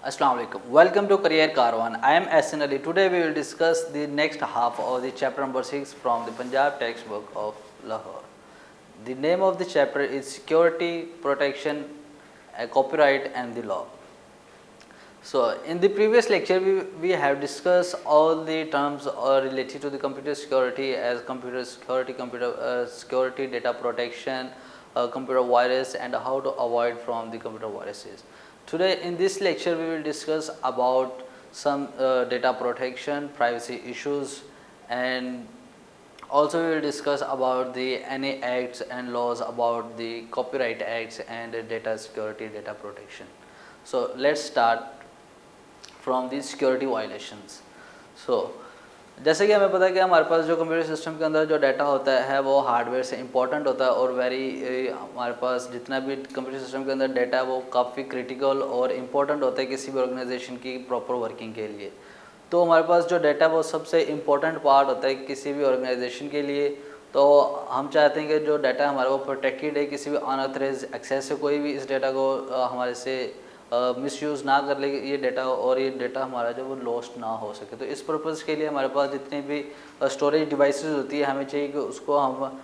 Assalamu alaikum. Welcome to Career Caravan. I am SN Ali. Today we will discuss the next half of the chapter number 6 from the Punjab textbook of Lahore. The name of the chapter is Security, Protection, Copyright and the Law. So in the previous lecture we have discussed all the terms related to the computer security as computer security, security, data protection, computer virus and how to avoid from the computer viruses. Today in this lecture we will discuss about some data protection, privacy issues, and also we will discuss about the any acts and laws about the copyright acts and data security, data protection. So let's start from the security violations. So जैसे कि हमें पता है कि हमारे पास जो computer system के अंदर जो डाटा होता है वो हार्डवेयर से इंपॉर्टेंट होता है और हमारे पास जितना भी कंप्यूटर सिस्टम के अंदर डाटा है वो काफ़ी क्रिटिकल और इम्पॉर्टेंट होता है किसी भी ऑर्गेनाइजेशन की प्रॉपर वर्किंग के लिए. तो हमारे पास जो डाटा वो सबसे इम्पॉर्टेंट पार्ट होता है किसी भी ऑर्गेनाइजेशन के लिए. तो हम चाहते हैं कि जो डाटा हमारा वो प्रोटेक्टेड है, किसी भी अनऑथराइज एक्सेस से कोई भी इस डाटा को हमारे से मिसयूज़ ना कर ले ये डाटा और ये डाटा हमारा जो वो लॉस्ट ना हो सके. तो इस पर्पज़ के लिए हमारे पास जितनी भी स्टोरेज डिवाइसेस होती है हमें चाहिए कि उसको हम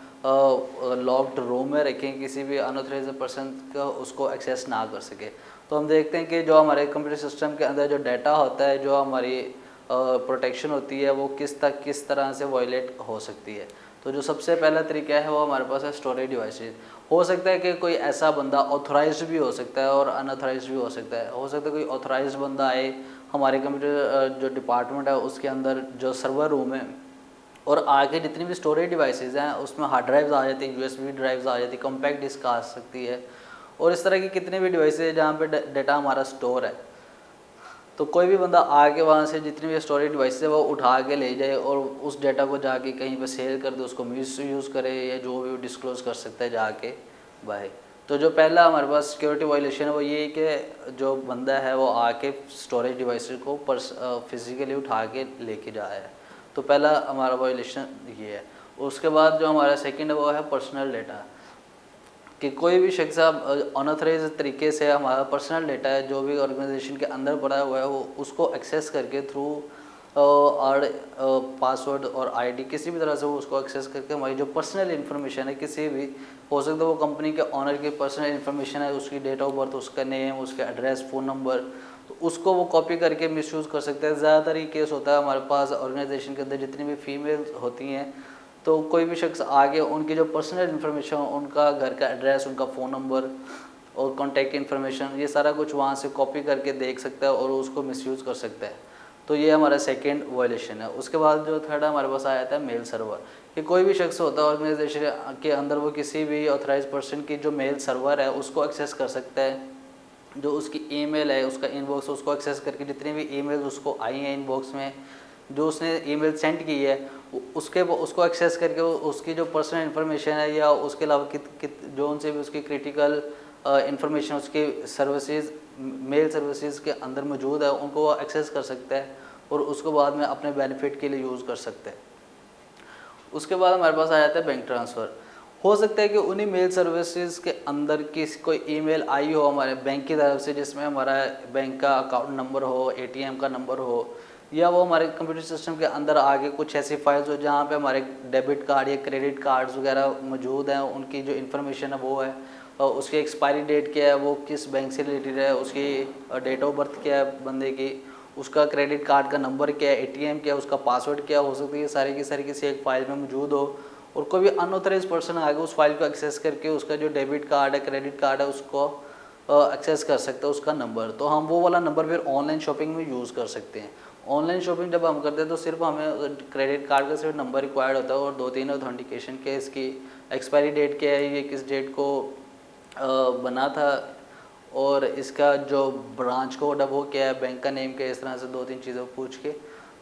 लॉक्ड रूम में रखें, किसी भी अनऑथराइज पर्सन का उसको एक्सेस ना कर सके. तो हम देखते हैं कि जो हमारे कंप्यूटर सिस्टम के अंदर जो डाटा होता है, जो हमारी प्रोटेक्शन होती है वो किस तरह से वायलेट हो सकती है. तो जो सबसे पहला तरीका है वो हमारे पास है स्टोरेज डिवाइसेस. हो सकता है कि कोई ऐसा बंदा ऑथराइज्ड भी हो सकता है और अनऑथराइज्ड भी हो सकता है. हो सकता है कोई ऑथराइज्ड बंदा आए हमारे कंप्यूटर जो डिपार्टमेंट है उसके अंदर जो सर्वर रूम है और आगे जितनी भी स्टोरेज डिवाइसेस हैं उसमें हार्ड ड्राइव्स आ जाती है, यूएसबी ड्राइव्स आ जाती है, कॉम्पैक्ट डिस्क आ सकती है और इस तरह की कितने भी डिवाइसेस हैं जहाँ पे डाटा हमारा स्टोर है. तो कोई भी बंदा आके वहाँ से जितनी भी स्टोरेज डिवाइस है वो उठा के ले जाए और उस डाटा को जाके कहीं पे सेल कर दे, उसको मिस यूज़ करे या जो भी डिस्क्लोज कर सकता है जाके बाय. तो जो पहला हमारे पास सिक्योरिटी वायलेशन है वो ये है कि जो बंदा है वो आके स्टोरेज डिवाइस को फिजिकली उठा के लेके जाया है. तो पहला हमारा वायलेशन ये है. उसके बाद जो हमारा सेकेंड है वो है पर्सनल डाटा, कि कोई भी शख्स अनऑथराइज तरीके से हमारा पर्सनल डाटा है जो भी ऑर्गेनाइजेशन के अंदर पड़ा हुआ है वो उसको एक्सेस करके थ्रू और पासवर्ड और आईडी किसी भी तरह से वो उसको एक्सेस करके हमारी जो पर्सनल इन्फॉर्मेशन है किसी भी हो सकता है वो कंपनी के ऑनर की पर्सनल इन्फॉर्मेशन है, उसकी डेट ऑफ बर्थ, उसका नेम, उसका एड्रेस, फ़ोन नंबर, तो उसको वो कॉपी करके मिसयूज़ कर सकते हैं. ज़्यादातर ये केस होता है हमारे पास ऑर्गेनाइजेशन के अंदर जितनी भी फीमेल होती हैं तो कोई भी शख्स आगे उनकी जो पर्सनल इन्फॉर्मेशन, उनका घर का एड्रेस, उनका फ़ोन नंबर और कॉन्टैक्ट इन्फॉर्मेशन ये सारा कुछ वहाँ से कॉपी करके देख सकता है और उसको मिसयूज़ कर सकता है. तो ये हमारा सेकंड वायलेशन है. उसके बाद जो थर्ड हमारे पास आया था मेल सर्वर, कि कोई भी शख्स होता है ऑर्गेनाइजेशन के अंदर वो किसी भी ऑथराइज पर्सन की जो मेल सर्वर है उसको एक्सेस कर सकता है. जो उसकी ईमेल है, उसका इनबॉक्स, उसको एक्सेस करके जितनी भी ईमेल उसको आई हैं इनबॉक्स में, जो उसने ईमेल सेंड की है उसको एक्सेस करके उसकी जो पर्सनल इन्फॉर्मेशन है या उसके अलावा जो उनसे भी उसकी क्रिटिकल इन्फॉर्मेशन उसकी सर्विसेज मेल सर्विसेज के अंदर मौजूद है उनको वो एक्सेस कर सकता है और उसको बाद में अपने बेनिफिट के लिए यूज़ कर सकते हैं. उसके बाद हमारे पास आ जाता है बैंक ट्रांसफ़र. हो सकता है कि उन्हीं मेल सर्विसेज के अंदर कोई ईमेल आई हो हमारे बैंक की तरफ से जिसमें हमारा बैंक का अकाउंट नंबर हो, एटीएम का नंबर हो, या वो हमारे कंप्यूटर सिस्टम के अंदर आगे कुछ ऐसी फाइल्स हो जहाँ पे हमारे डेबिट कार्ड या क्रेडिट कार्ड्स वगैरह मौजूद हैं, उनकी जो इन्फॉर्मेशन है वो है और उसकी एक्सपायरी डेट क्या है, वो किस बैंक से रिलेटेड है, उसकी डेट ऑफ बर्थ क्या है बंदे की, उसका क्रेडिट कार्ड का नंबर क्या है, एटीएम क्या है, उसका पासवर्ड क्या हो सकती है, सारी की सारी किसी एक फ़ाइल में मौजूद हो और कोई भी अनऑथराइज पर्सन आगे उस फाइल को एक्सेस करके उसका जो डेबिट कार्ड है, क्रेडिट कार्ड है, उसको एक्सेस कर सकते हैं उसका नंबर. तो हम वो वाला नंबर फिर ऑनलाइन शॉपिंग में यूज़ कर सकते हैं. ऑनलाइन शॉपिंग जब हम करते हैं तो सिर्फ हमें क्रेडिट कार्ड का सिर्फ नंबर रिक्वायर्ड होता है और 2-3 ऑथेंटिकेशन के, इसकी एक्सपायरी डेट क्या है, ये किस डेट को बना था और इसका जो ब्रांच कोड है वो क्या है, बैंक का नेम क्या है, इस तरह से 2-3 चीज़ें पूछ के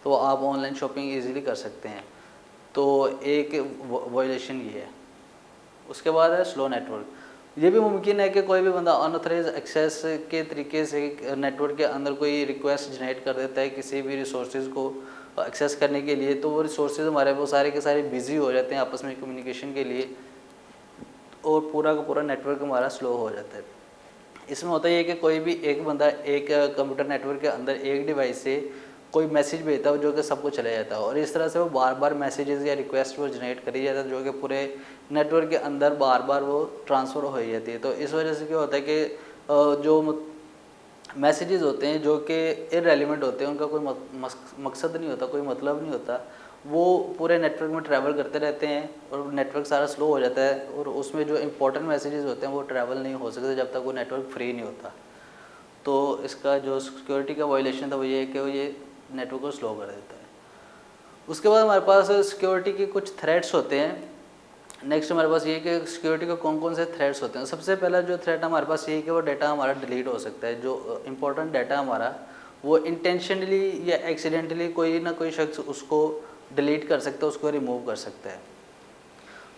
तो आप ऑनलाइन शॉपिंग ईजिली कर सकते हैं. तो एक वायलेशन ये है. उसके बाद है स्लो नेटवर्क. ये भी मुमकिन है कि कोई भी बंदा अनऑथराइज एक्सेस के तरीके से नेटवर्क के अंदर कोई रिक्वेस्ट जनरेट कर देता है किसी भी रिसोर्सेज को एक्सेस करने के लिए, तो वो रिसोर्सेज हमारे वो सारे के सारे बिजी हो जाते हैं आपस में कम्युनिकेशन के लिए और पूरा का पूरा नेटवर्क हमारा स्लो हो जाता है. इसमें होता ही है कि कोई भी एक बंदा एक कंप्यूटर नेटवर्क के अंदर एक डिवाइस से कोई मैसेज भेजता है जो कि सबको चला जाता है, और इस तरह से वो बार बार मैसेजेस या रिक्वेस्ट वो जनरेट करी जाता है जो कि पूरे नेटवर्क के अंदर बार बार वो ट्रांसफ़र हो जाती है। तो इस वजह से क्या होता है कि जो मैसेजेस होते हैं जो कि इररेलेवेंट होते हैं, उनका कोई मकसद नहीं होता, कोई मतलब नहीं होता, वो पूरे नेटवर्क में ट्रैवल करते रहते हैं और नेटवर्क सारा स्लो हो जाता है, और उसमें जो इंपॉर्टेंट मैसेजेस होते हैं वो ट्रैवल नहीं हो सकते जब तक वो नेटवर्क फ्री नहीं होता। तो इसका जो सिक्योरिटी का वायलेशन था वो ये है कि वो ये नेटवर्क को स्लो कर देता है। उसके बाद हमारे पास सिक्योरिटी के कुछ थ्रेट्स होते हैं। नेक्स्ट हमारे पास ये है कि सिक्योरिटी के कौन कौन से थ्रेट्स होते हैं। सबसे पहला जो थ्रेट हमारे पास ये है कि वो डाटा हमारा डिलीट हो सकता है। जो इंपॉर्टेंट डाटा हमारा वो इंटेंशनली या एक्सीडेंटली कोई ना कोई शख्स उसको डिलीट कर सकता है, उसको रिमूव कर सकता है।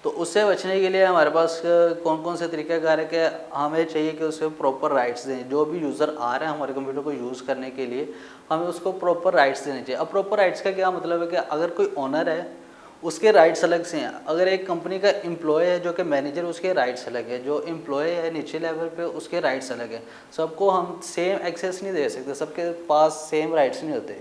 तो उससे बचने के लिए हमारे पास कौन कौन से तरीक़ाकार है कि हमें चाहिए कि उसे प्रॉपर राइट्स दें। जो भी यूज़र आ रहा है हमारे कंप्यूटर को यूज़ करने के लिए हमें उसको प्रॉपर राइट्स देने चाहिए। अब प्रॉपर राइट्स का क्या मतलब है कि अगर कोई ओनर है उसके राइट्स अलग से हैं। अगर एक कंपनी का एम्प्लॉय है जो कि मैनेजर, उसके राइट्स अलग है। जो एम्प्लॉय है नीचे लेवल पे उसके राइट्स अलग है। सबको हम सेम एक्सेस नहीं दे सकते, सबके पास सेम राइट्स नहीं होते।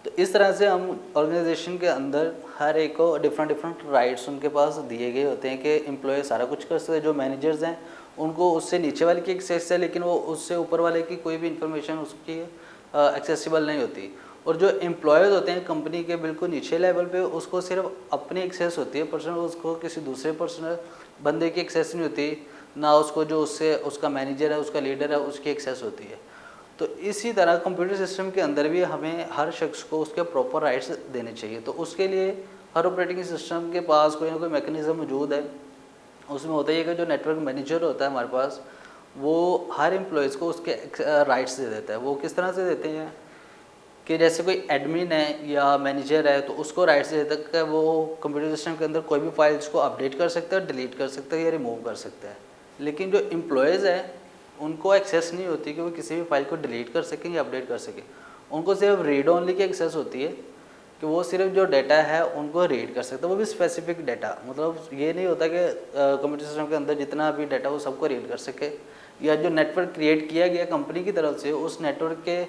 तो इस तरह से हम ऑर्गेनाइजेशन के अंदर हर एक को डिफरेंट राइट्स उनके पास दिए गए होते हैं कि एम्प्लॉय सारा कुछ कर सकते हैं। जो मैनेजर्स हैं उनको उससे नीचे वाले की एक्सेस है, लेकिन वो उससे ऊपर वाले की कोई भी इंफॉर्मेशन उसकी एक्सेसिबल नहीं होती। और जो एम्प्लॉयज़ होते हैं कंपनी के बिल्कुल नीचे लेवल पे, उसको सिर्फ अपनी एक्सेस होती है पर्सनल, उसको किसी दूसरे पर्सनल बंदे की एक्सेस नहीं होती, ना उसको जो उससे उसका मैनेजर है, उसका लीडर है, उसकी एक्सेस होती है। तो इसी तरह कंप्यूटर सिस्टम के अंदर भी हमें हर शख्स को उसके प्रॉपर राइट्स देने चाहिए। तो उसके लिए हर ऑपरेटिंग सिस्टम के पास कोई ना कोई मैकेनिज़्म मौजूद है। उसमें होता है कि जो नेटवर्क मैनेजर होता है हमारे पास, वो हर एम्प्लॉयज़ को उसके राइट्स दे देता है। वो किस तरह से देते हैं कि जैसे कोई एडमिन है या मैनेजर है तो उसको राइट्स दे देता है वो कंप्यूटर सिस्टम के अंदर कोई भी फाइल्स को अपडेट कर सकता है, डिलीट कर सकता है या रिमूव कर सकता है। लेकिन जो एम्प्लॉयज़ है उनको एक्सेस नहीं होती कि वो किसी भी फाइल को डिलीट कर सकें या अपडेट कर सकें। उनको सिर्फ रीड ओनली की एक्सेस होती है कि वो सिर्फ जो डाटा है उनको रीड कर सकते हैं, वो भी स्पेसिफिक डाटा। मतलब ये नहीं होता कि कंप्यूटर सिस्टम के अंदर जितना भी डाटा वो सबको रीड कर सके, या जो नेटवर्क क्रिएट किया गया कंपनी की तरफ से उस नेटवर्क के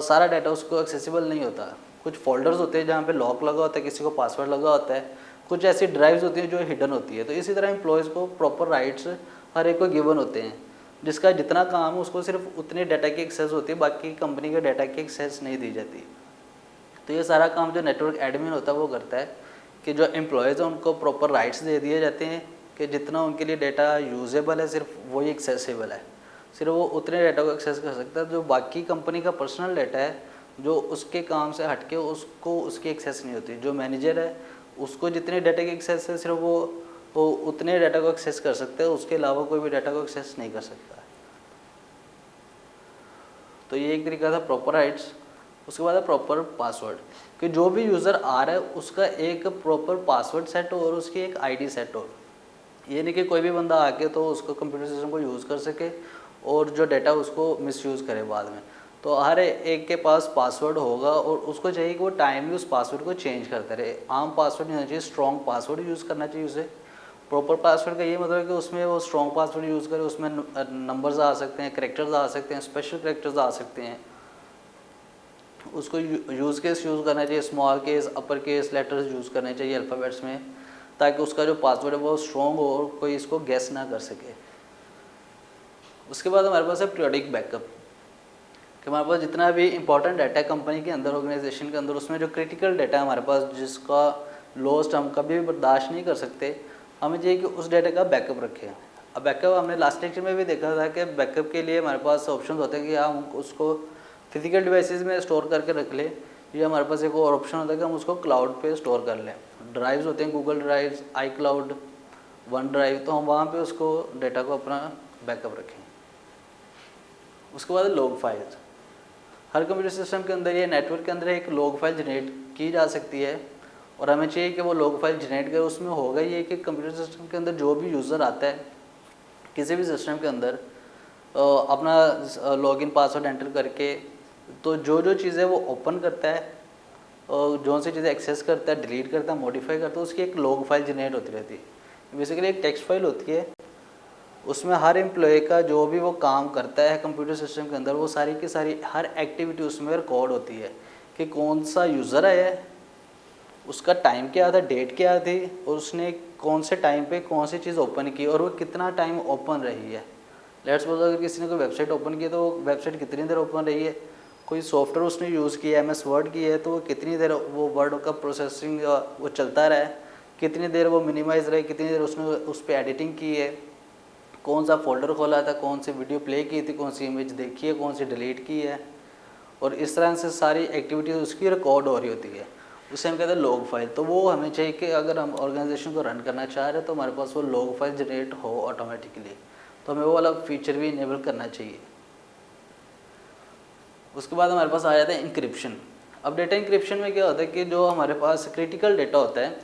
सारा डाटा उसको एक्सेसिबल नहीं होता। कुछ फोल्डर्स होते हैं जहाँ पे लॉक लगा होता है, किसी को पासवर्ड लगा होता है, कुछ ऐसी ड्राइव्स होती हैं जो हिडन होती है। तो इसी तरह एम्प्लॉयज़ को प्रॉपर राइट्स हर एक को गिवन होते हैं, जिसका जितना काम है उसको सिर्फ उतने डाटा की एक्सेस होती है, बाकी कंपनी के डाटा की एक्सेस नहीं दी जाती। तो ये सारा काम जो नेटवर्क एडमिन होता है वो करता है कि जो एम्प्लॉयज़ हैं उनको प्रॉपर राइट्स दे दिए जाते हैं कि जितना उनके लिए डाटा यूजेबल है सिर्फ वही एक्सेसिबल है, सिर्फ वो उतने डाटा को एक्सेस कर सकता है। जो बाकी कंपनी का पर्सनल डाटा है जो उसके काम से हटके उसको उसकी एक्सेस नहीं होती। जो मैनेजर है उसको जितने डाटा की एक्सेस है सिर्फ वो उतने डाटा को एक्सेस कर सकते हैं, उसके अलावा कोई भी डाटा को एक्सेस नहीं कर सकता। तो ये एक तरीका था प्रॉपर राइट्स। उसके बाद है प्रॉपर पासवर्ड, कि जो भी यूज़र आ रहा है उसका एक प्रॉपर पासवर्ड सेट हो और उसकी एक आईडी सेट हो। ये नहीं कि कोई भी बंदा आके तो उसको कंप्यूटर सिस्टम को यूज़ कर सके और जो डाटा उसको मिसयूज़ करे बाद में। तो हर एक के पास पासवर्ड होगा और उसको चाहिए कि वो टाइमली उस पासवर्ड को चेंज करता रहे। आम पासवर्ड नहीं होना चाहिए, स्ट्रॉन्ग पासवर्ड यूज़ करना चाहिए उसे। प्रॉपर पासवर्ड का ये मतलब है कि उसमें वो स्ट्रॉन्ग पासवर्ड यूज़ करे, उसमें नंबर्स आ सकते हैं, कैरेक्टर्स आ सकते हैं, स्पेशल कैरेक्टर्स आ सकते हैं। उसको यूज़ केस यूज़ करना चाहिए, small case, upper case letters use करने चाहिए अल्फ़ाबेट्स में, ताकि उसका जो पासवर्ड है वो स्ट्रॉन्ग हो और कोई इसको गेस ना कर सके। उसके बाद हमारे पास है पीरियोडिक बैकअप, कि हमारे पास जितना भी इंपॉर्टेंट डाटा है कंपनी के अंदर, ऑर्गेनाइजेशन के अंदर, उसमें जो क्रिटिकल डाटा है हमारे पास जिसका लॉस्ट हम कभी भी बर्दाश्त नहीं कर सकते, हमें चाहिए कि उस डाटा का बैकअप रखें। अब बैकअप हमने लास्ट लेक्चर में भी देखा था कि बैकअप के लिए हमारे पास ऑप्शन होते हैं कि हम उसको फिजिकल डिवाइसेस में स्टोर करके रख लें, या हमारे पास एक और ऑप्शन होता है कि हम उसको क्लाउड पे स्टोर कर लें। ड्राइव्स होते हैं, गूगल ड्राइव्स, आई क्लाउड, वन ड्राइव, तो हम वहाँ पे उसको डाटा को अपना बैकअप रखें। उसके बाद लॉग फाइल्स, हर कंप्यूटर सिस्टम के अंदर या नेटवर्क के अंदर एक लॉग फाइल जनरेट की जा सकती है और हमें चाहिए कि वो लॉग फाइल जनरेट करे। उसमें होगा ये कि कंप्यूटर सिस्टम के अंदर जो भी यूज़र आता है किसी भी सिस्टम के अंदर अपना लॉगिन पासवर्ड एंटर करके, तो जो जो चीज़ें वो ओपन करता है और जो सी चीज़ें एक्सेस करता है, डिलीट करता है, मॉडिफाई करता है, उसकी एक लॉग फाइल जनरेट होती रहती है। बेसिकली एक टेक्स्ट फाइल होती है उसमें हर एम्प्लॉय का जो भी वो काम करता है कंप्यूटर सिस्टम के अंदर, वो सारी की सारी हर एक्टिविटी उसमें रिकॉर्ड होती है कि कौन सा यूज़र आया, उसका टाइम क्या था, डेट क्या थी, और उसने कौन से टाइम पे कौन सी चीज़ ओपन की और वो कितना टाइम ओपन रही है। लेट्स सपोज अगर किसी ने कोई वेबसाइट ओपन की तो वो वेबसाइट कितनी देर ओपन रही है, कोई सॉफ्टवेयर उसने यूज़ किया MS वर्ड की है तो वो कितनी देर वो वर्ड का प्रोसेसिंग वो चलता रहा है, कितनी देर वो मिनिमाइज रहे, कितनी देर उसने उस पर एडिटिंग की है, कौन सा फोल्डर खोला था, कौन सी वीडियो प्ले की थी, कौन सी इमेज देखी है, कौन सी डिलीट की है, और इस तरह से सारी एक्टिविटीज़ उसकी रिकॉर्ड हो रही होती है। उसे हम कहते हैं लॉग फाइल। तो वो हमें चाहिए कि अगर हम ऑर्गेनाइजेशन को रन करना चाह रहे हैं तो हमारे पास वो लॉग फाइल जनरेट हो ऑटोमेटिकली, तो हमें वो वाला फीचर भी इनेबल करना चाहिए। उसके बाद हमारे पास आ जाता है इंक्रिप्शन। अब डेटा इंक्रिप्शन में क्या होता है कि जो हमारे पास क्रिटिकल डेटा होता है,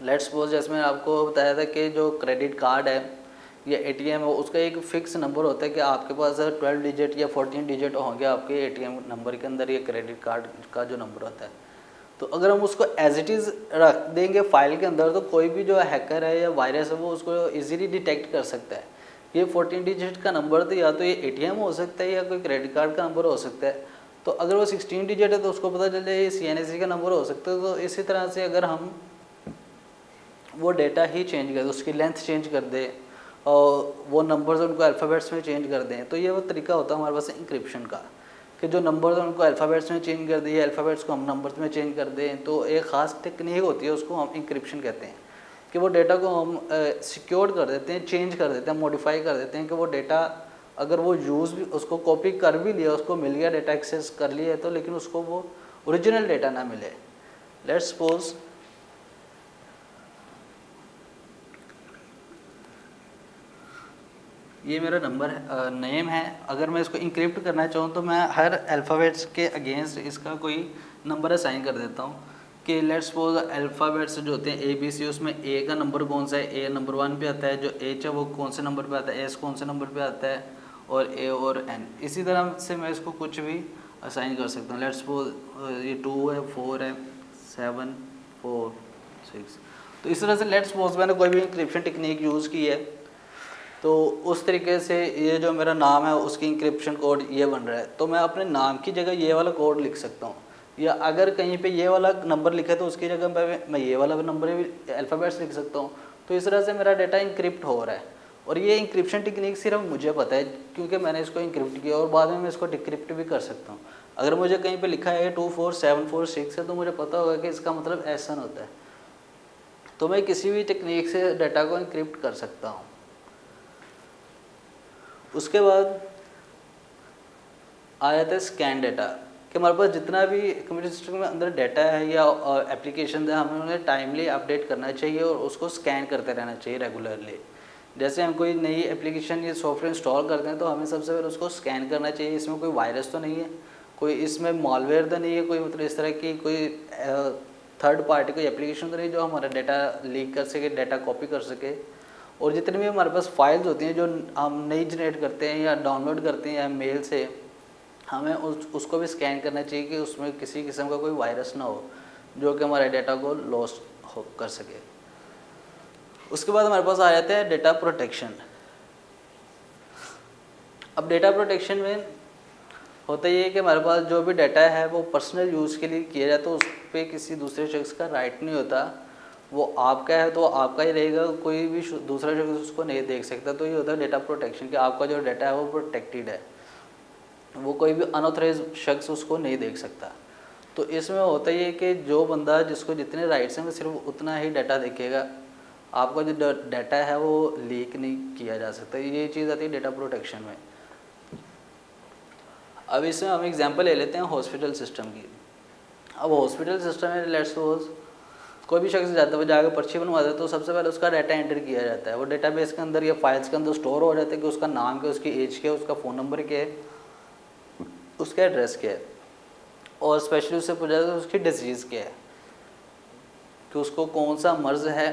लेट्स सपोज जैसे मैंने आपको बताया था कि जो क्रेडिट कार्ड है या ATM है, उसका एक फिक्स नंबर होता है कि आपके पास 12 डिजिट या 14 डिजिट होंगे आपके ATM नंबर के अंदर, या क्रेडिट कार्ड का जो नंबर होता है। तो अगर हम उसको एज इट इज़ रख देंगे फाइल के अंदर तो कोई भी जो हैकर है या वायरस है वो उसको इजीली डिटेक्ट कर सकता है। ये 14 डिजिट का नंबर तो या तो ये ATM हो सकता है या कोई क्रेडिट कार्ड का नंबर हो सकता है। तो अगर वो 16 डिजिट है तो उसको पता चल जाए ये CNC का नंबर हो सकता है। तो इसी तरह से अगर हम वो डेटा ही चेंज कर दे, उसकी लेंथ चेंज कर दे और वो नंबर्स उनको अल्फ़ाबेट्स में चेंज कर दें, तो ये वो तरीका होता है हमारे पास इंक्रिप्शन का कि जो नंबर्स उनको अल्फ़ाबेट्स में चेंज कर दिए, अल्फ़ाबेट्स को हम नंबर्स में चेंज कर दें। तो एक ख़ास टेक्निक होती है, उसको हम इंक्रिप्शन कहते हैं कि वो डेटा को हम सिक्योर कर देते हैं, चेंज कर देते हैं, मॉडिफाई कर देते हैं कि वो डेटा अगर वो यूज़ भी उसको कॉपी कर भी लिया, उसको मिल गया डेटा, एक्सेस कर लिया है, तो लेकिन उसको वो ओरिजिनल डेटा ना मिले। लेट्स सपोज ये मेरा नंबर है, नेम है। अगर मैं इसको इंक्रिप्ट करना चाहूँ तो मैं हर अल्फ़ाबेट्स के अगेंस्ट इसका कोई नंबर असाइन कर देता हूँ कि लेट्स सपोज अल्फ़ाबेट्स जो होते हैं ABC, उसमें A का नंबर कौन सा है, A नंबर 1 पे आता है, जो H है वो कौन से नंबर पे आता है, S कौन से नंबर पे आता है, और A और N। इसी तरह से मैं इसको कुछ भी असाइन कर सकता हूँ। लेट्स सपोज ये 2 है, 4 है, 7, 4, 6। तो इस तरह से लेट्स सपोज मैंने कोई भी इंक्रिप्शन टेक्निक यूज़ की है तो उस तरीके से ये जो मेरा नाम है उसकी इंक्रिप्शन कोड ये बन रहा है, तो मैं अपने नाम की जगह ये वाला कोड लिख सकता हूँ। या अगर कहीं पे ये वाला नंबर लिखा है तो उसकी जगह पे मैं ये वाला नंबर भी अल्फ़ाबेट्स लिख सकता हूँ। तो इस तरह से मेरा डेटा इंक्रिप्ट हो रहा है। और ये इंक्रिप्शन टेक्निक सिर्फ मुझे पता है क्योंकि मैंने इसको इंक्रिप्ट किया, और बाद में मैं इसको डिक्रिप्ट भी कर सकता हूँ। अगर मुझे कहीं पर लिखा है 24746 है तो मुझे पता होगा कि इसका मतलब ऐसा होता है। तो मैं किसी भी टेक्निक से डाटा को इंक्रिप्ट कर सकता हूँ। उसके बाद आ जाता है स्कैन डाटा कि हमारे पास जितना भी कंप्यूटर सिस्टम में अंदर डाटा है या एप्लीकेशन है, हमें उन्हें टाइमली अपडेट करना चाहिए और उसको स्कैन करते रहना चाहिए रेगुलरली। जैसे हम कोई नई एप्लीकेशन या सॉफ्टवेयर इंस्टॉल करते हैं तो हमें सबसे पहले उसको स्कैन करना चाहिए, इसमें कोई वायरस तो नहीं है, कोई इसमें मॉलवेयर तो नहीं है, कोई मतलब इस तरह की कोई थर्ड पार्टी कोई एप्लीकेशन तो नहीं जो हमारा डाटा लीक कर सके, डाटा कॉपी कर सके। और जितनी भी हमारे पास फाइल्स होती हैं जो हम नई जनरेट करते हैं या डाउनलोड करते हैं या मेल से, हमें उसको भी स्कैन करना चाहिए कि उसमें किसी किस्म का कोई वायरस ना हो जो कि हमारे डाटा को लॉस कर सके। उसके बाद हमारे पास आ जाता है डेटा प्रोटेक्शन। अब डेटा प्रोटेक्शन में होता ये है कि हमारे पास जो भी डाटा है वो पर्सनल यूज़ के लिए किया जाए तो उस पर किसी दूसरे शख्स का राइट नहीं होता, वो आपका है तो आपका ही रहेगा, कोई भी दूसरा शख्स उसको नहीं देख सकता। तो ये होता है डेटा प्रोटेक्शन कि आपका जो डाटा है वो प्रोटेक्टेड है, वो कोई भी अनऑथराइज शख्स उसको नहीं देख सकता। तो इसमें होता ये कि जो बंदा जिसको जितने राइट्स हैं वो सिर्फ उतना ही डाटा देखेगा, आपका जो डाटा है वो लीक नहीं किया जा सकता। ये चीज़ आती है डेटा प्रोटेक्शन में। अब इसमें हम एग्जांपल ले लेते हैं हॉस्पिटल सिस्टम की। अब हॉस्पिटल सिस्टम में लेट्स सपोज कोई भी शख्स जाता है जाकर पर्ची बनवाता है तो सबसे पहले उसका डाटा एंटर किया जाता है, वो डेटाबेस के अंदर या फाइल्स के अंदर स्टोर हो जाता है कि उसका नाम क्या है, उसकी एज क्या है, उसका फ़ोन नंबर क्या है, उसका एड्रेस क्या है, और स्पेशली उससे पूछा जाता है उसकी डिजीज़ क्या है कि उसको कौन सा मर्ज़ है,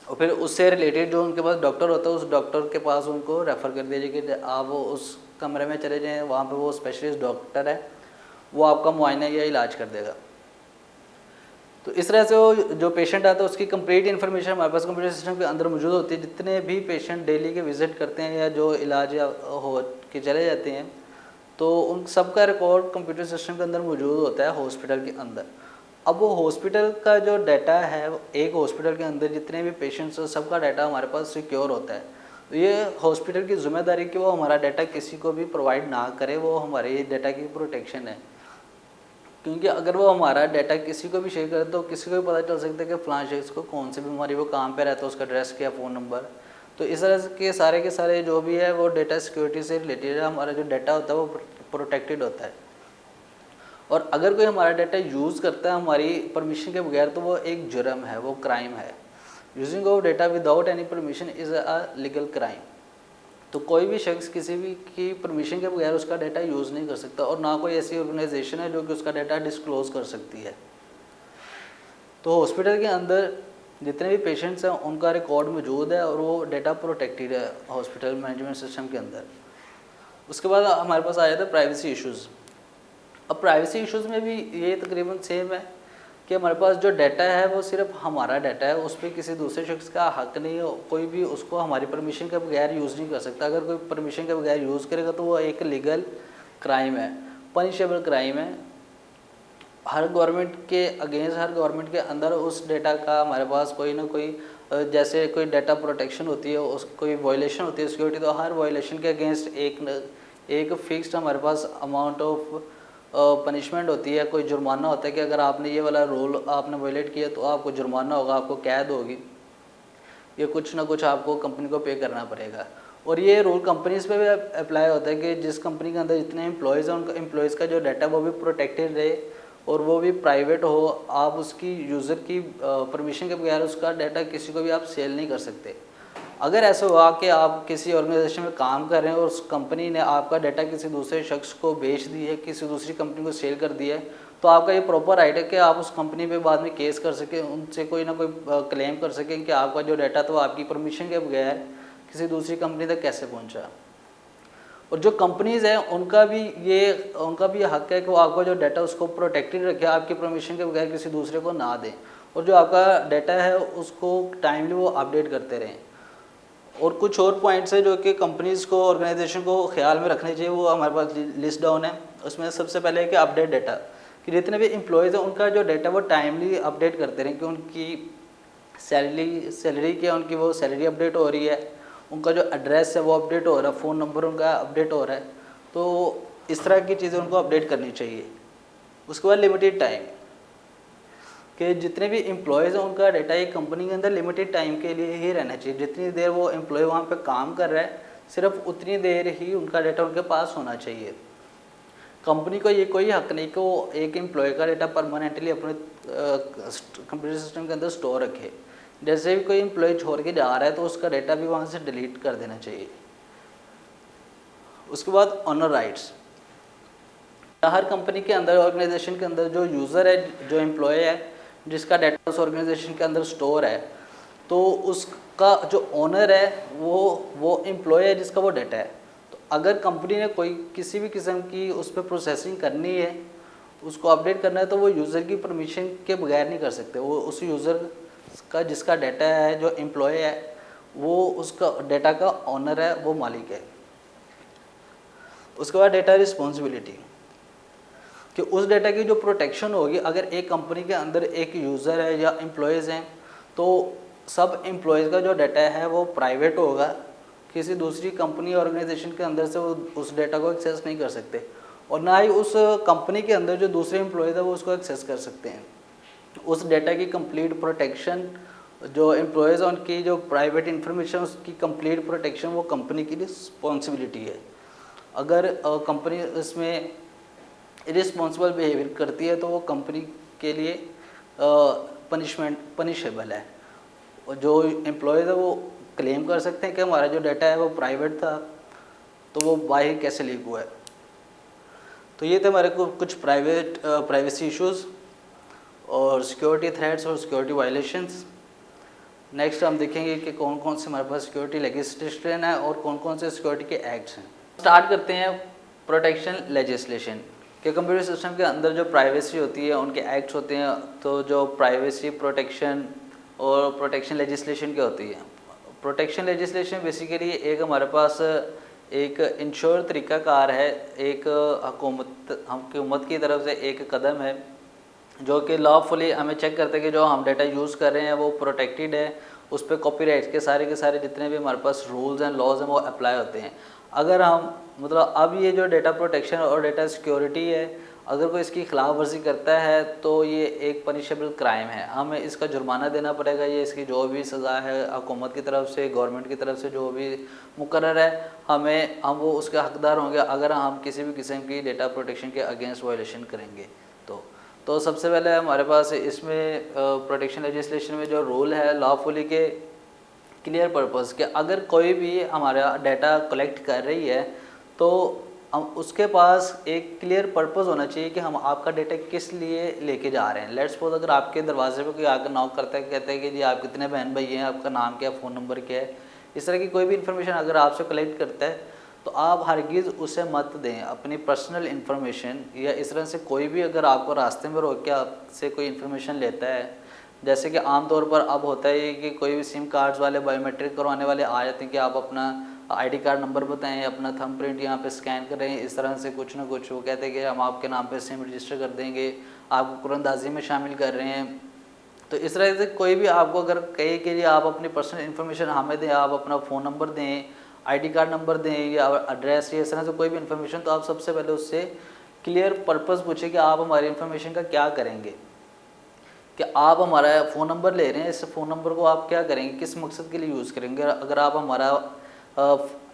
और फिर उससे रिलेटेड जो उनके पास डॉक्टर होता है उस डॉक्टर के पास उनको रेफ़र कर दिया जाए कि आप वो उस कमरे में चले जाएँ, वहाँ पर वो स्पेशलिस्ट डॉक्टर है, वो आपका मुआयना या इलाज कर देगा। तो इस तरह से वो जो पेशेंट आता है उसकी कंप्लीट इन्फॉर्मेशन हमारे पास कंप्यूटर सिस्टम के अंदर मौजूद होती है। जितने भी पेशेंट डेली के विजिट करते हैं या जो इलाज या हो के चले जाते हैं, तो उन सब का रिकॉर्ड कंप्यूटर सिस्टम के अंदर मौजूद होता है हॉस्पिटल के अंदर। अब वो हॉस्पिटल का जो डाटा है, एक हॉस्पिटल के अंदर जितने भी पेशेंट्स हैं सबका डाटा हमारे पास सिक्योर होता है। तो ये हॉस्पिटल की जिम्मेदारी कि वो हमारा डाटा किसी को भी प्रोवाइड ना करे, वो हमारे डाटा की प्रोटेक्शन है। क्योंकि अगर वो हमारा डाटा किसी को भी शेयर करे तो किसी को भी पता चल सकता है कि फलां शख्स को कौन सी बीमारी, वो कहाँ पे रहता है, उसका एड्रेस क्या, फ़ोन नंबर। तो इस तरह के सारे जो भी है वो डाटा सिक्योरिटी से रिलेटेड है। हमारा जो डाटा होता है वो प्रोटेक्टेड होता है। और अगर कोई हमारा डाटा यूज़ करता है हमारी परमिशन के बगैर तो वो एक जुर्म है, वो क्राइम है। Using of data without any permission is a legal crime. तो कोई भी शख्स किसी भी की परमिशन के बगैर उसका डाटा यूज़ नहीं कर सकता, और ना कोई ऐसी ऑर्गेनाइजेशन है जो कि उसका डाटा डिस्क्लोज कर सकती है। तो हॉस्पिटल के अंदर जितने भी पेशेंट्स हैं उनका रिकॉर्ड मौजूद है और वो डाटा प्रोटेक्टेड है हॉस्पिटल मैनेजमेंट सिस्टम के अंदर। उसके बाद हमारे पास आ जाता है प्राइवेसी इश्यूज़। अब प्राइवेसी इश्यूज़ में भी ये तकरीबन सेम है कि हमारे पास जो डाटा है वो सिर्फ हमारा डाटा है, उस पर किसी दूसरे शख्स का हक नहीं है। कोई भी उसको हमारी परमिशन के बगैर यूज़ नहीं कर सकता। अगर कोई परमिशन के बगैर यूज़ करेगा तो वो एक लीगल क्राइम है, पनिशेबल क्राइम है। हर गवर्नमेंट के अगेंस्ट, हर गवर्नमेंट के अंदर उस डाटा का हमारे पास कोई ना कोई जैसे कोई डाटा प्रोटेक्शन होती है, उस कोई वायलेशन होती है सिक्योरिटी, तो हर वायलेशन के अगेंस्ट एक फिक्स्ड हमारे पास अमाउंट ऑफ पनिशमेंट होती है, कोई जुर्माना होता है कि अगर आपने ये वाला रूल आपने वायलेट किया तो आपको जुर्माना होगा, आपको कैद होगी, ये कुछ ना कुछ आपको कंपनी को पे करना पड़ेगा। और ये रूल कंपनीज़ पे भी अप्लाई होता है कि जिस कंपनी के अंदर जितने एम्प्लॉयज़ हैं उनका एम्प्लॉयज़ का जो डाटा वो भी प्रोटेक्टेड रहे और वो भी प्राइवेट हो। आप उसकी यूज़र की परमिशन के बगैर उसका डाटा किसी को भी आप सेल नहीं कर सकते। अगर ऐसा हुआ कि आप किसी ऑर्गेनाइजेशन में काम कर रहे हैं और उस कंपनी ने आपका डाटा किसी दूसरे शख्स को बेच दी है, किसी दूसरी कंपनी को सेल कर दिया है, तो आपका ये प्रॉपर राइट है कि आप उस कंपनी पे बाद में केस कर सकें, उनसे कोई ना कोई क्लेम कर सकें कि आपका जो डाटा था वो आपकी परमिशन के बगैर किसी दूसरी कंपनी तक कैसे पहुँचा। और जो कंपनीज़ हैं उनका भी ये हक है कि वो आपका जो डाटा उसको प्रोटेक्टेड रखे, आपकी परमिशन के बगैर किसी दूसरे को ना दें, और जो आपका डाटा है उसको टाइमली वो अपडेट करते रहें। और कुछ और पॉइंट्स है जो कि कंपनीज़ को, ऑर्गेनाइजेशन को ख्याल में रखने चाहिए, वो हमारे पास लिस्ट डाउन है। उसमें सबसे पहले है कि अपडेट डाटा, कि जितने भी एम्प्लॉयज़ हैं उनका जो डाटा वो टाइमली अपडेट करते रहें, कि उनकी सैलरी क्या, उनकी वो सैलरी अपडेट हो रही है, उनका जो एड्रेस है वो अपडेट हो रहा है, फ़ोन नंबर उनका अपडेट हो रहा है। तो इस तरह की चीज़ें उनको अपडेट करनी चाहिए। उसके बाद लिमिटेड टाइम, कि जितने भी एम्प्लॉयज़ हैं उनका डाटा एक कंपनी के अंदर लिमिटेड टाइम के लिए ही रहना चाहिए। जितनी देर वो एम्प्लॉय वहाँ पे काम कर रहा है सिर्फ उतनी देर ही उनका डाटा उनके पास होना चाहिए। कंपनी को ये कोई हक नहीं कि वो एक एम्प्लॉय का डाटा परमानेंटली अपने कंप्यूटर सिस्टम के अंदर स्टोर रखे। जैसे भी कोई एम्प्लॉय छोड़ के जा रहा है तो उसका डाटा भी वहाँ से डिलीट कर देना चाहिए। उसके बाद ऑनर राइट्स, हर कंपनी के अंदर, ऑर्गेनाइजेशन के अंदर जो यूज़र है, जो एम्प्लॉय है, जिसका डाटा उस ऑर्गेनाइजेशन के अंदर स्टोर है, तो उसका जो ओनर है वो एम्प्लॉय है जिसका वो डाटा है। तो अगर कंपनी ने कोई किसी भी किस्म की उस पर प्रोसेसिंग करनी है, उसको अपडेट करना है, तो वो यूज़र की परमिशन के बगैर नहीं कर सकते। वो उस यूज़र का जिसका डाटा है, जो एम्प्लॉय है, वो उसका डाटा का ओनर है, वो मालिक है। उसके बाद डाटा रिस्पॉन्सिबिलिटी, कि उस डाटा की जो प्रोटेक्शन होगी, अगर एक कंपनी के अंदर एक यूज़र है या एम्प्लॉयज़ हैं तो सब एम्प्लॉयज़ का जो डाटा है वो प्राइवेट होगा, किसी दूसरी कंपनी ऑर्गेनाइजेशन के अंदर से वो उस डाटा को एक्सेस नहीं कर सकते, और ना ही उस कंपनी के अंदर जो दूसरे एम्प्लॉयज़ है वो उसको एक्सेस कर सकते हैं। उस डाटा की कंप्लीट प्रोटेक्शन, जो एम्प्लॉयज़ हैं उनकी जो प्राइवेट इन्फॉर्मेशन, उसकी कंप्लीट प्रोटेक्शन वो कंपनी की रिस्पॉन्सिबिलिटी है। अगर कंपनी इसमें इरिस्पॉन्सिबल बिहेवियर करती है तो वो कंपनी के लिए पनिशेबल है। और जो एम्प्लॉयज़ है वो क्लेम कर सकते हैं कि हमारा जो डाटा है वो प्राइवेट था, तो वो बाहर कैसे लीक हुआ है। तो ये थे हमारे को कुछ प्राइवेसी इश्यूज़ और सिक्योरिटी थ्रेट्स और सिक्योरिटी वायलेशंस। नेक्स्ट हम देखेंगे कि कौन कौन से हमारे पास सिक्योरिटी लेजिस्लेशन है और कौन कौन से सिक्योरिटी के एक्ट्स हैं। स्टार्ट करते हैं प्रोटेक्शन लेजिस्लेशन। कि कंप्यूटर सिस्टम के अंदर जो प्राइवेसी होती है, उनके एक्ट्स होते हैं, तो जो प्राइवेसी प्रोटेक्शन और प्रोटेक्शन लेजिस्लेशन क्या होती है। प्रोटेक्शन लेजिस्लेशन बेसिकली एक हमारे पास एक इंश्योर तरीक़ाकार है, एक हुकूमत की तरफ से एक कदम है जो कि लॉफुली हमें चेक करते हैं कि जो हम डाटा यूज़ कर रहे हैं वो प्रोटेक्टेड है, उस पर कॉपीराइट के सारे जितने भी हमारे पास रूल्स एंड लॉज हैं वो अप्लाई होते हैं। अगर हम मतलब अब ये जो डेटा प्रोटेक्शन और डेटा सिक्योरिटी है, अगर कोई इसकी खिलाफ वर्जी करता है तो ये एक पनिशेबल क्राइम है, हमें इसका जुर्माना देना पड़ेगा। ये इसकी जो भी सज़ा है हुकूमत की तरफ से, गवर्नमेंट की तरफ से जो भी मुकर्रर है, हम वो उसके हकदार होंगे अगर हम किसी भी किस्म की डेटा प्रोटेक्शन के अगेंस्ट वायलेशन करेंगे। तो सबसे पहले हमारे पास इसमें प्रोटेक्शन लेजिस्लेशन में जो रूल है लॉफुली के क्लियर पर्पस के, अगर कोई भी हमारा डाटा कलेक्ट कर रही है तो हम उसके पास एक क्लियर पर्पस होना चाहिए कि हम आपका डाटा किस लिए लेके जा रहे हैं। लेट्स सपोज अगर आपके दरवाजे पे कोई आकर नॉक करता है, कहता है कि जी आप कितने बहन भाई हैं, आपका नाम क्या है, फ़ोन नंबर क्या है, इस तरह की कोई भी इन्फॉर्मेशन अगर आपसे कलेक्ट करता है तो आप हरगिज़ उसे मत दें अपनी पर्सनल इन्फॉर्मेशन। या इस तरह से कोई भी अगर आपको रास्ते में रोक के आपसे कोई इन्फॉर्मेशन लेता है, जैसे कि आम तौर पर अब होता है कि कोई भी सिम कार्ड्स वाले बायोमेट्रिक करवाने वाले आ जाते हैं कि आप अपना आईडी कार्ड नंबर बताएं, अपना थंब प्रिंट यहाँ पे स्कैन कर रहे हैं, इस तरह से कुछ ना कुछ वो कहते हैं कि हम आपके नाम पे सिम रजिस्टर कर देंगे, आपको कुरंदाजी में शामिल कर रहे हैं। तो इस तरह से कोई भी आपको अगर कहे कि जी आप अपनी पर्सनल इन्फॉर्मेशन हमें दें, आप अपना फ़ोन नंबर दें, आईडी कार्ड नंबर दें या एड्रेस, या इस तरह से कोई भी इन्फॉर्मेशन, तो आप सबसे पहले उससे क्लियर पर्पस पूछे कि आप हमारी इन्फॉर्मेशन का क्या करेंगे, कि आप हमारा फ़ोन नंबर ले रहे हैं, इस फ़ोन नंबर को आप क्या करेंगे, किस मकसद के लिए यूज़ करेंगे। अगर आप हमारा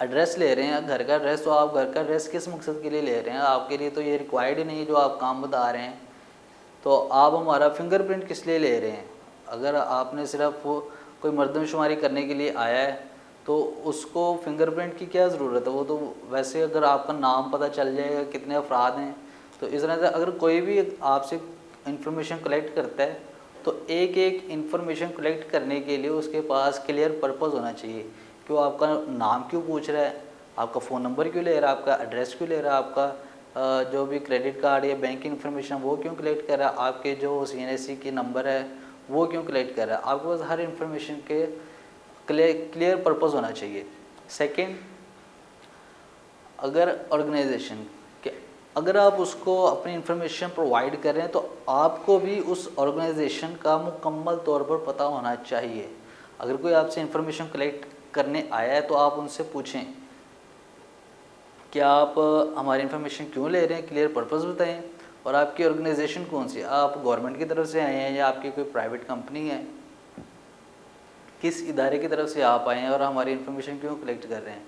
एड्रेस ले रहे हैं, घर का एड्रेस, तो आप घर का एड्रेस किस मकसद के लिए ले रहे हैं, आपके लिए तो ये रिक्वायर्ड ही नहीं जो आप काम बता रहे हैं। तो आप हमारा फिंगरप्रिंट किस लिए ले रहे हैं, अगर आपने सिर्फ कोई मर्दमशुमारी करने के लिए आया है तो उसको फिंगरप्रिंट की क्या ज़रूरत है, वो तो वैसे अगर आपका नाम पता चल जाएगा कितने अफराद हैं। तो इस तरह से अगर कोई भी आपसे इंफॉर्मेशन कलेक्ट करता है तो एक एक इंफॉर्मेशन कलेक्ट करने के लिए उसके पास क्लियर पर्पस होना चाहिए कि वो आपका नाम क्यों पूछ रहा है, आपका फ़ोन नंबर क्यों ले रहा है, आपका एड्रेस क्यों ले रहा है, आपका जो भी क्रेडिट कार्ड या बैंक की इन्फॉर्मेशन वो क्यों कलेक्ट कर रहा है, आपके जो CNSE की नंबर है वो क्यों कलेक्ट कर रहा है। आपके पास हर इन्फॉर्मेशन के क्लियर पर्पस होना चाहिए। सेकंड, अगर ऑर्गेनाइजेशन के अगर आप उसको अपनी इन्फॉर्मेशन प्रोवाइड कर रहे हैं तो आपको भी उस ऑर्गेनाइजेशन का मुकम्मल तौर पर पता होना चाहिए। अगर कोई आपसे इन्फॉर्मेशन कलेक्ट करने आया है तो आप उनसे पूछें कि आप हमारी इन्फॉर्मेशन क्यों ले रहे हैं, क्लियर पर्पस बताएं, और आपकी ऑर्गेनाइजेशन कौन सी है, आप गवर्नमेंट की तरफ से आए हैं या आपकी कोई प्राइवेट कंपनी है, किस इदारे की तरफ से आप आए हैं और हमारी इन्फॉर्मेशन क्यों कलेक्ट कर रहे हैं।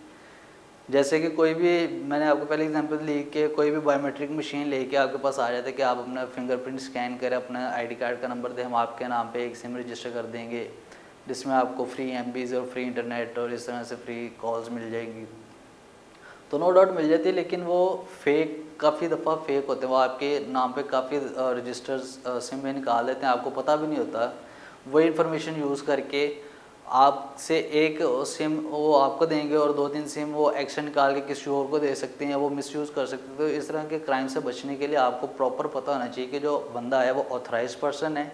जैसे कि कोई भी, मैंने आपको पहले एग्जांपल ली कि कोई भी बायोमेट्रिक मशीन लेके आपके पास आ जाता है कि आप अपना फिंगरप्रिंट स्कैन करें, अपना आईडी कार्ड का नंबर दें, हम आपके नाम पे एक सिम रजिस्टर कर देंगे जिसमें आपको फ्री MBs और फ्री इंटरनेट और इस तरह से फ्री कॉल्स मिल जाएंगी। तो नो डाउट मिल जाती है, लेकिन वो फेक, काफ़ी दफ़ा फेक होते हैं, वो आपके नाम पे काफ़ी रजिस्टर्स सिम में निकाल देते हैं, आपको पता भी नहीं होता। वही इन्फॉर्मेशन यूज़ करके आपसे एक सिम वो आपको देंगे और 2-3 सिम वो एक्स्ट्रा निकाल के किसी और को दे सकते हैं, वो मिसयूज़ कर सकते हैं। तो इस तरह के क्राइम से बचने के लिए आपको प्रॉपर पता होना चाहिए कि जो बंदा है वो ऑथराइज पर्सन है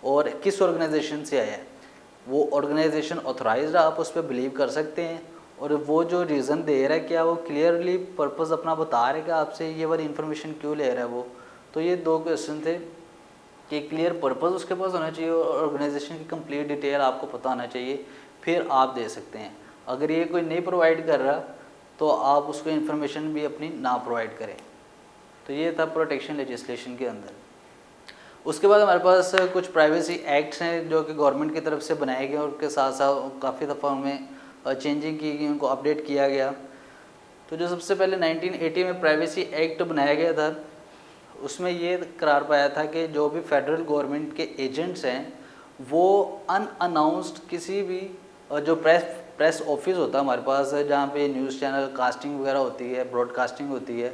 और किस ऑर्गेनाइजेशन से आया है। वो ऑर्गेनाइजेशन ऑथराइज्ड है, आप उस पर बिलीव कर सकते हैं, और वो जो रीज़न दे रहा है क्या वो क्लियरली पर्पस अपना बता रहा है कि आपसे ये वाली इन्फॉर्मेशन क्यों ले रहा है वो। तो ये 2 क्वेश्चन थे कि क्लियर पर्पस उसके पास होना चाहिए और ऑर्गेनाइजेशन की कंप्लीट डिटेल आपको पता होना चाहिए, फिर आप दे सकते हैं। अगर ये कोई नहीं प्रोवाइड कर रहा तो आप उसको इन्फॉर्मेशन भी अपनी ना प्रोवाइड करें। तो ये था प्रोटेक्शन लेजिस्लेशन के अंदर। उसके बाद हमारे पास कुछ प्राइवेसी एक्ट्स हैं जो कि गवर्नमेंट की तरफ से बनाए गए और उसके साथ साथ काफ़ी दफ़ा उनमें चेंजिंग की गई, उनको अपडेट किया गया। तो जो सबसे पहले 1980 में प्राइवेसी एक्ट बनाया गया था, उसमें ये करार पाया था कि जो भी फेडरल गवर्नमेंट के एजेंट्स हैं वो अनअनाउंस्ड किसी भी जो प्रेस ऑफिस होता है हमारे पास जहाँ पे न्यूज़ चैनल कास्टिंग वगैरह होती है, ब्रॉडकास्टिंग होती है,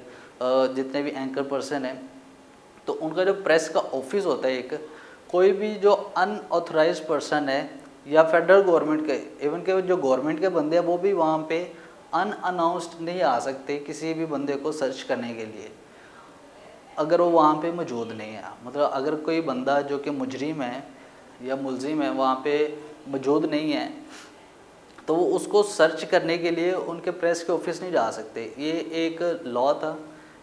जितने भी एंकर पर्सन हैं, तो उनका जो प्रेस का ऑफिस होता है, एक कोई भी जो अनऑथराइज पर्सन है या फेडरल गवर्नमेंट के, इवन के जो गवर्नमेंट के बंदे हैं वो भी वहाँ पे अनअनाउंस्ड नहीं आ सकते किसी भी बंदे को सर्च करने के लिए। अगर वो वहाँ पे मौजूद नहीं है, मतलब अगर कोई बंदा जो कि मुजरिम है या मुलजिम है वहाँ पे मौजूद नहीं है, तो वो उसको सर्च करने के लिए उनके प्रेस के ऑफिस नहीं जा सकते। ये एक लॉ था,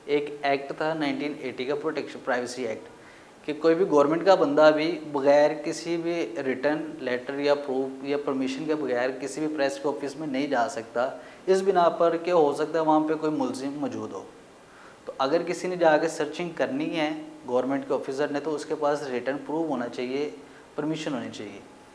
एक एक्ट था 1980 का, प्रोटेक्शन प्राइवेसी एक्ट, कि कोई भी गवर्नमेंट का बंदा भी बगैर किसी भी रिटर्न लेटर या प्रूफ या परमिशन के बगैर किसी भी प्रेस के ऑफिस में नहीं जा सकता, इस बिना पर कि हो सकता है वहाँ पे कोई मुलजिम मौजूद हो। तो अगर किसी ने जाकर सर्चिंग करनी है गवर्नमेंट के ऑफिसर ने, तो उसके पास रिटर्न प्रूफ होना चाहिए, परमिशन होनी चाहिए।